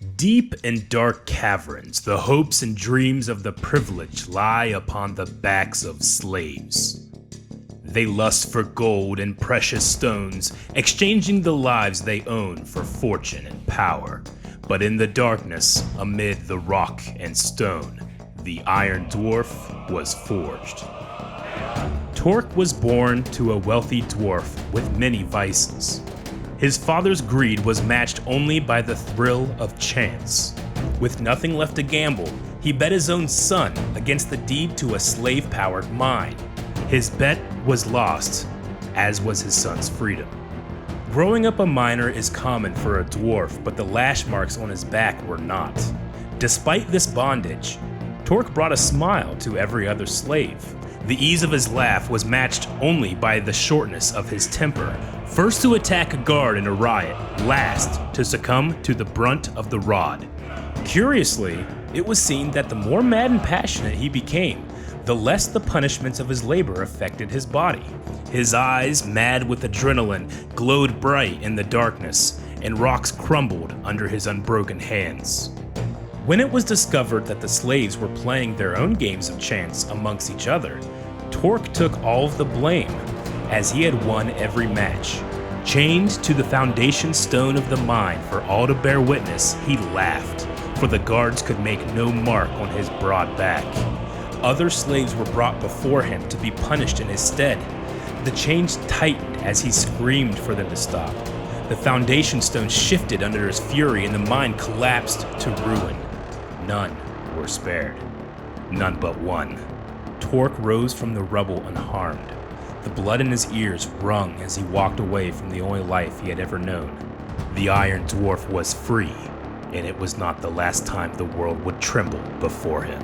Deep in dark caverns, the hopes and dreams of the privileged lie upon the backs of slaves. They lust for gold and precious stones, exchanging the lives they own for fortune and power. But in the darkness, amid the rock and stone, the Iron Dwarf was forged. Tork was born to a wealthy dwarf with many vices. His father's greed was matched only by the thrill of chance. With nothing left to gamble, he bet his own son against the deed to a slave-powered mine. His bet was lost, as was his son's freedom. Growing up a miner is common for a dwarf, but the lash marks on his back were not. Despite this bondage, Tork brought a smile to every other slave. The ease of his laugh was matched only by the shortness of his temper. First to attack a guard in a riot, last to succumb to the brunt of the rod. Curiously, it was seen that the more mad and passionate he became, the less the punishments of his labor affected his body. His eyes, mad with adrenaline, glowed bright in the darkness, and rocks crumbled under his unbroken hands. When it was discovered that the slaves were playing their own games of chance amongst each other, Tork took all of the blame, as he had won every match. Chained to the foundation stone of the mine for all to bear witness, he laughed, for the guards could make no mark on his broad back. Other slaves were brought before him to be punished in his stead. The chains tightened as he screamed for them to stop. The foundation stone shifted under his fury and the mine collapsed to ruin. None were spared. None but one. Tork rose from the rubble unharmed. The blood in his ears rung as he walked away from the only life he had ever known. The Iron Dwarf was free, and it was not the last time the world would tremble before him.